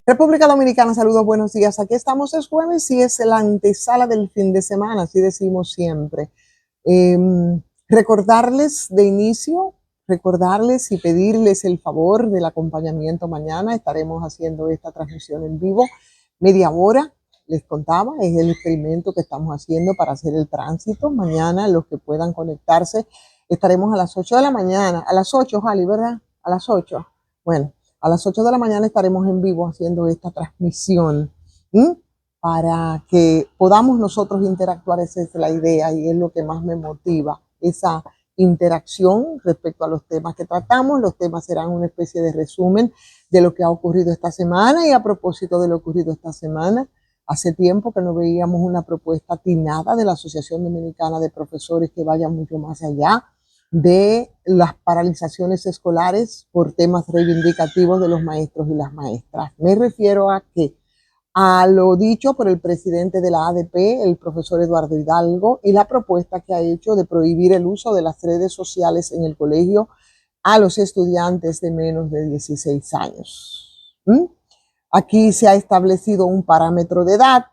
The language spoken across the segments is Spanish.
República Dominicana, saludos, buenos días. Aquí estamos, es jueves y es la antesala del fin de semana, así decimos siempre. Recordarles de inicio, recordarles y pedirles el favor del acompañamiento mañana. Estaremos haciendo esta transmisión en vivo, media hora, les contaba, es el experimento que estamos haciendo para hacer el tránsito. Mañana, los que puedan conectarse, estaremos a las 8 de la mañana, a las 8, Jali, ¿verdad? A las 8. Bueno. A las 8 de la mañana estaremos en vivo haciendo esta transmisión para que podamos nosotros interactuar. Esa es la idea y es lo que más me motiva, esa interacción respecto a los temas que tratamos. Los temas serán una especie de resumen de lo que ha ocurrido esta semana. Y a propósito de lo ocurrido esta semana, hace tiempo que no veíamos una propuesta atinada de la Asociación Dominicana de Profesores que vaya mucho más allá de las paralizaciones escolares por temas reivindicativos de los maestros y las maestras. Me refiero a lo dicho por el presidente de la ADP, el profesor Eduardo Hidalgo, y la propuesta que ha hecho de prohibir el uso de las redes sociales en el colegio a los estudiantes de menos de 16 años. Aquí se ha establecido un parámetro de edad,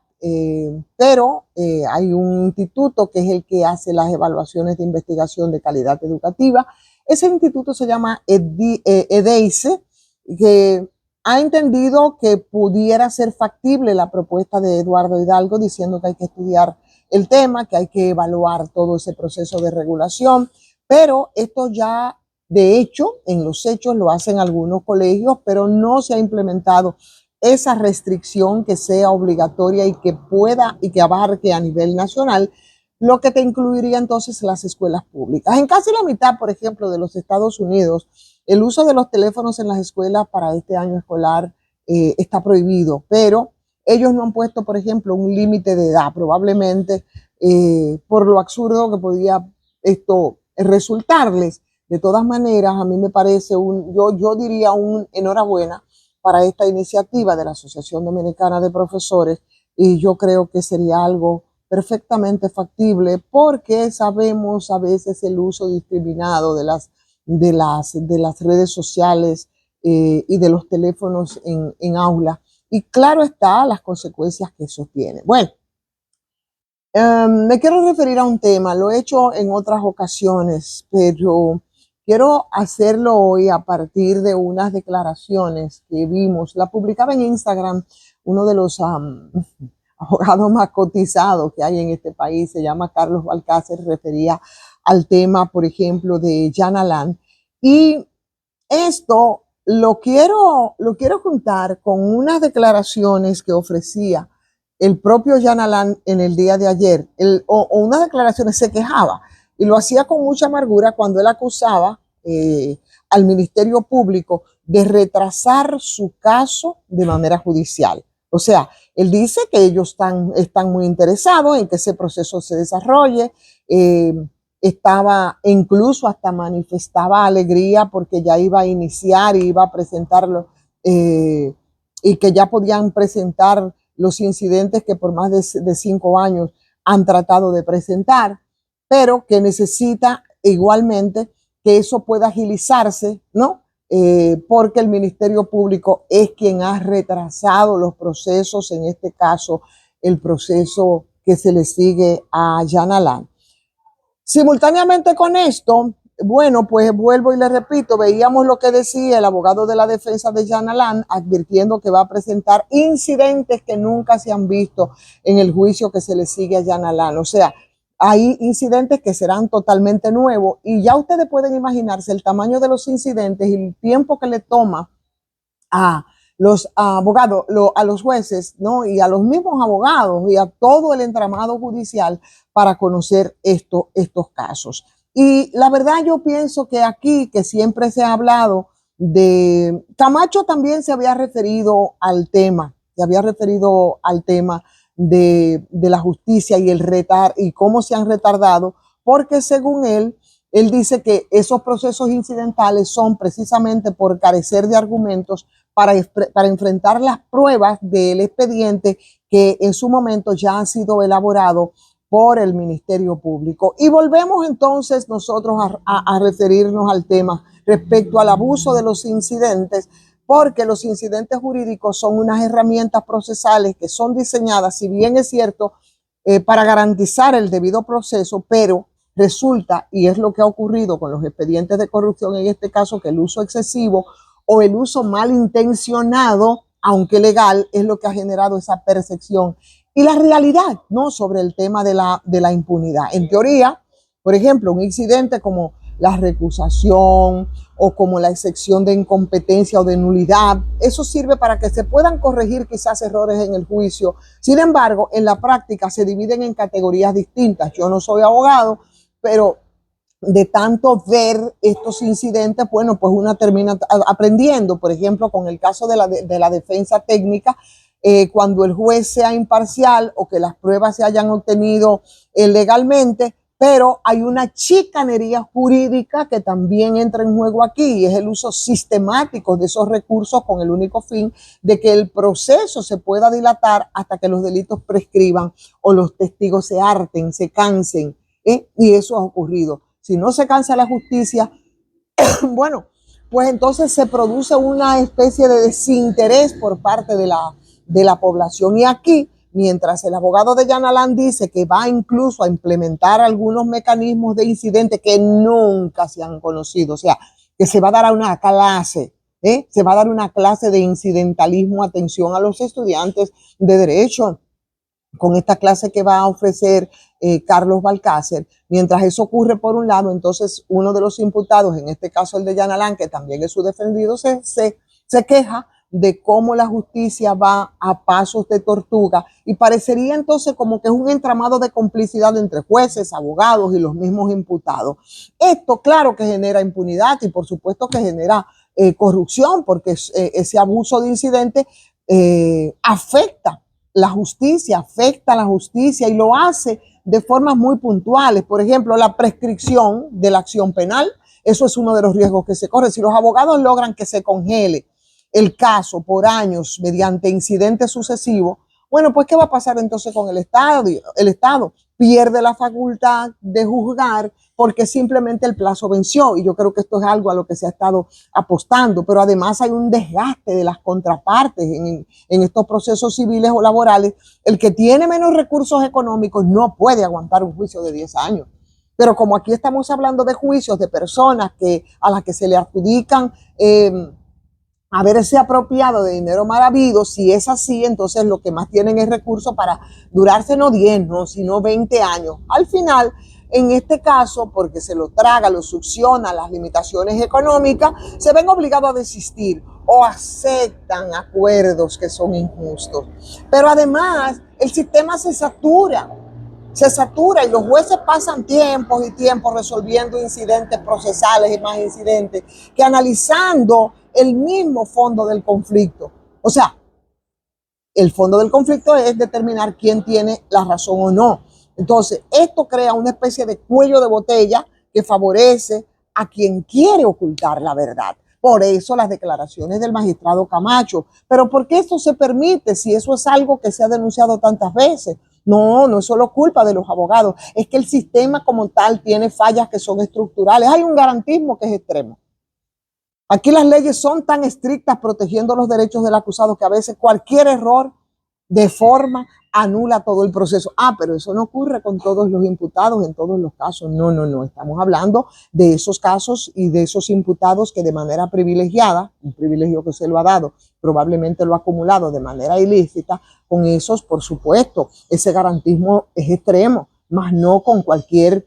pero hay un instituto que es el que hace las evaluaciones de investigación de calidad educativa. Ese instituto se llama EDEICE, que ha entendido que pudiera ser factible la propuesta de Eduardo Hidalgo, diciendo que hay que estudiar el tema, que hay que evaluar todo ese proceso de regulación, pero esto ya, de hecho, en los hechos lo hacen algunos colegios, pero no se ha implementado esa restricción que sea obligatoria y que pueda y que abarque a nivel nacional, lo que te incluiría entonces las escuelas públicas. En casi la mitad, por ejemplo, de los Estados Unidos, el uso de los teléfonos en las escuelas para este año escolar está prohibido, pero ellos no han puesto, por ejemplo, un límite de edad, probablemente por lo absurdo que podía esto resultarles. De todas maneras, a mí me parece yo diría un enhorabuena para esta iniciativa de la Asociación Dominicana de Profesores, y yo creo que sería algo perfectamente factible porque sabemos a veces el uso discriminado de las redes sociales y de los teléfonos en aula, y claro está las consecuencias que eso tiene. Bueno, me quiero referir a un tema, lo he hecho en otras ocasiones, pero quiero hacerlo hoy a partir de unas declaraciones que vimos. La publicaba en Instagram uno de los abogados más cotizados que hay en este país, se llama Carlos Balcácer, refería al tema, por ejemplo, de Jan Alain. Y esto lo quiero juntar con unas declaraciones que ofrecía el propio Jan Alain en el día de ayer, o unas declaraciones, se quejaba y lo hacía con mucha amargura cuando él acusaba al Ministerio Público de retrasar su caso de manera judicial. O sea, él dice que ellos están muy interesados en que ese proceso se desarrolle, incluso hasta manifestaba alegría porque ya iba a iniciar y iba a presentarlo, y que ya podían presentar los incidentes que por más de 5 años han tratado de presentar, pero que necesita igualmente que eso pueda agilizarse, ¿no? Porque el Ministerio Público es quien ha retrasado los procesos, en este caso el proceso que se le sigue a Jan Alain. Simultáneamente con esto, bueno, pues vuelvo y le repito, veíamos lo que decía el abogado de la defensa de Jan Alain, advirtiendo que va a presentar incidentes que nunca se han visto en el juicio que se le sigue a Jan Alain. O sea, hay incidentes que serán totalmente nuevos y ya ustedes pueden imaginarse el tamaño de los incidentes y el tiempo que le toma a los abogados, a los jueces, ¿no? Y a los mismos abogados y a todo el entramado judicial para conocer estos casos. Y la verdad yo pienso que aquí, que siempre se ha hablado de Camacho, también se había referido al tema, de la justicia y y cómo se han retardado, porque según él dice que esos procesos incidentales son precisamente por carecer de argumentos para enfrentar las pruebas del expediente que en su momento ya han sido elaborados por el Ministerio Público. Y volvemos entonces nosotros a referirnos al tema respecto al abuso de los incidentes, porque los incidentes jurídicos son unas herramientas procesales que son diseñadas, si bien es cierto, para garantizar el debido proceso, pero resulta, y es lo que ha ocurrido con los expedientes de corrupción en este caso, que el uso excesivo o el uso malintencionado, aunque legal, es lo que ha generado esa percepción y la realidad, ¿no?, sobre el tema de la impunidad. En teoría, por ejemplo, un incidente como la recusación o como la excepción de incompetencia o de nulidad, eso sirve para que se puedan corregir quizás errores en el juicio. Sin embargo, en la práctica se dividen en categorías distintas. Yo no soy abogado, pero de tanto ver estos incidentes, bueno, pues uno termina aprendiendo. Por ejemplo, con el caso de la defensa técnica, cuando el juez sea imparcial o que las pruebas se hayan obtenido legalmente, pero hay una chicanería jurídica que también entra en juego aquí, y es el uso sistemático de esos recursos con el único fin de que el proceso se pueda dilatar hasta que los delitos prescriban o los testigos se harten, se cansen, y eso ha ocurrido. Si no se cansa la justicia, bueno, pues entonces se produce una especie de desinterés por parte de la población. Y aquí, mientras el abogado de Jan Alain dice que va incluso a implementar algunos mecanismos de incidente que nunca se han conocido, o sea, que se va a dar una clase, se va a dar una clase de incidentalismo, atención a los estudiantes de derecho, con esta clase que va a ofrecer Carlos Balcácer. Mientras eso ocurre por un lado, entonces uno de los imputados, en este caso el de Jan Alain, que también es su defendido, se queja de cómo la justicia va a pasos de tortuga, y parecería entonces como que es un entramado de complicidad entre jueces, abogados y los mismos imputados. Esto claro que genera impunidad y por supuesto que genera corrupción, porque ese abuso de incidente afecta a la justicia y lo hace de formas muy puntuales. Por ejemplo, la prescripción de la acción penal, eso es uno de los riesgos que se corre. Si los abogados logran que se congele el caso por años mediante incidentes sucesivos, bueno, pues ¿qué va a pasar entonces con el Estado? El Estado pierde la facultad de juzgar porque simplemente el plazo venció, y yo creo que esto es algo a lo que se ha estado apostando, pero además hay un desgaste de las contrapartes en estos procesos civiles o laborales. El que tiene menos recursos económicos no puede aguantar un juicio de 10 años. Pero como aquí estamos hablando de juicios de personas a las que se le adjudican haberse apropiado de dinero mal habido, si es así, entonces lo que más tienen es recursos para durarse no 10, no, sino 20 años. Al final, en este caso, porque se lo traga, lo succiona, las limitaciones económicas, se ven obligados a desistir o aceptan acuerdos que son injustos. Pero además, el sistema se satura y los jueces pasan tiempos y tiempos resolviendo incidentes procesales y más incidentes que analizando el mismo fondo del conflicto. O sea, el fondo del conflicto es determinar quién tiene la razón o no. Entonces, esto crea una especie de cuello de botella que favorece a quien quiere ocultar la verdad. Por eso las declaraciones del magistrado Camacho. Pero ¿por qué esto se permite si eso es algo que se ha denunciado tantas veces? No, no es solo culpa de los abogados, es que el sistema como tal tiene fallas que son estructurales. Hay un garantismo que es extremo. Aquí las leyes son tan estrictas protegiendo los derechos del acusado que a veces cualquier error de forma anula todo el proceso. Pero eso no ocurre con todos los imputados en todos los casos. No, no, no. Estamos hablando de esos casos y de esos imputados que de manera privilegiada, un privilegio que se lo ha dado, probablemente lo ha acumulado de manera ilícita, con esos, por supuesto, ese garantismo es extremo, más no con cualquier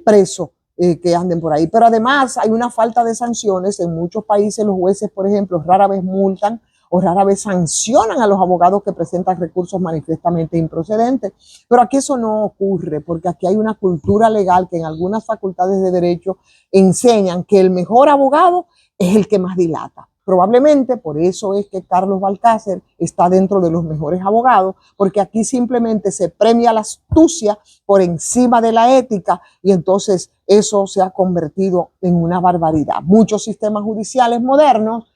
preso que anden por ahí. Pero además hay una falta de sanciones. En muchos países los jueces, por ejemplo, rara vez multan o rara vez sancionan a los abogados que presentan recursos manifiestamente improcedentes. Pero aquí eso no ocurre, porque aquí hay una cultura legal que en algunas facultades de derecho enseñan que el mejor abogado es el que más dilata. Probablemente por eso es que Carlos Balcácer está dentro de los mejores abogados, porque aquí simplemente se premia la astucia por encima de la ética, y entonces eso se ha convertido en una barbaridad. Muchos sistemas judiciales modernos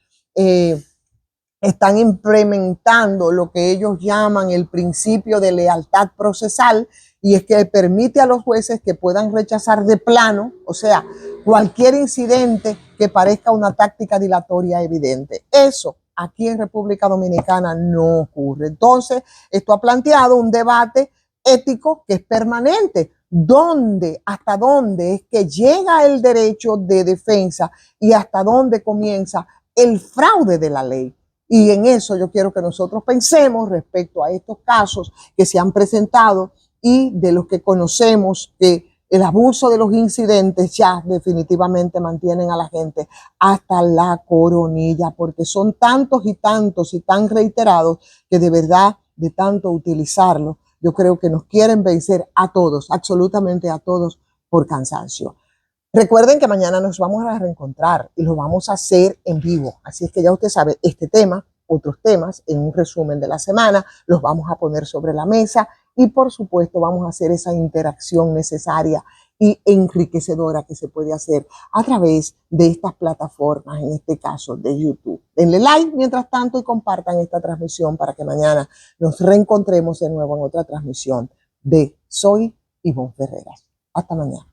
están implementando lo que ellos llaman el principio de lealtad procesal, y es que permite a los jueces que puedan rechazar de plano, o sea, cualquier incidente que parezca una táctica dilatoria evidente. Eso aquí en República Dominicana no ocurre. Entonces, esto ha planteado un debate ético que es permanente. ¿Dónde, hasta dónde es que llega el derecho de defensa y hasta dónde comienza el fraude de la ley? Y en eso yo quiero que nosotros pensemos respecto a estos casos que se han presentado y de los que conocemos que el abuso de los incidentes ya definitivamente mantienen a la gente hasta la coronilla, porque son tantos y tantos y tan reiterados que de verdad, de tanto utilizarlo, yo creo que nos quieren vencer a todos, absolutamente a todos, por cansancio. Recuerden que mañana nos vamos a reencontrar y lo vamos a hacer en vivo. Así es que ya usted sabe, este tema, otros temas, en un resumen de la semana, los vamos a poner sobre la mesa y por supuesto vamos a hacer esa interacción necesaria y enriquecedora que se puede hacer a través de estas plataformas, en este caso de YouTube. Denle like mientras tanto y compartan esta transmisión para que mañana nos reencontremos de nuevo en otra transmisión de Soy Ivonne Ferreras. Hasta mañana.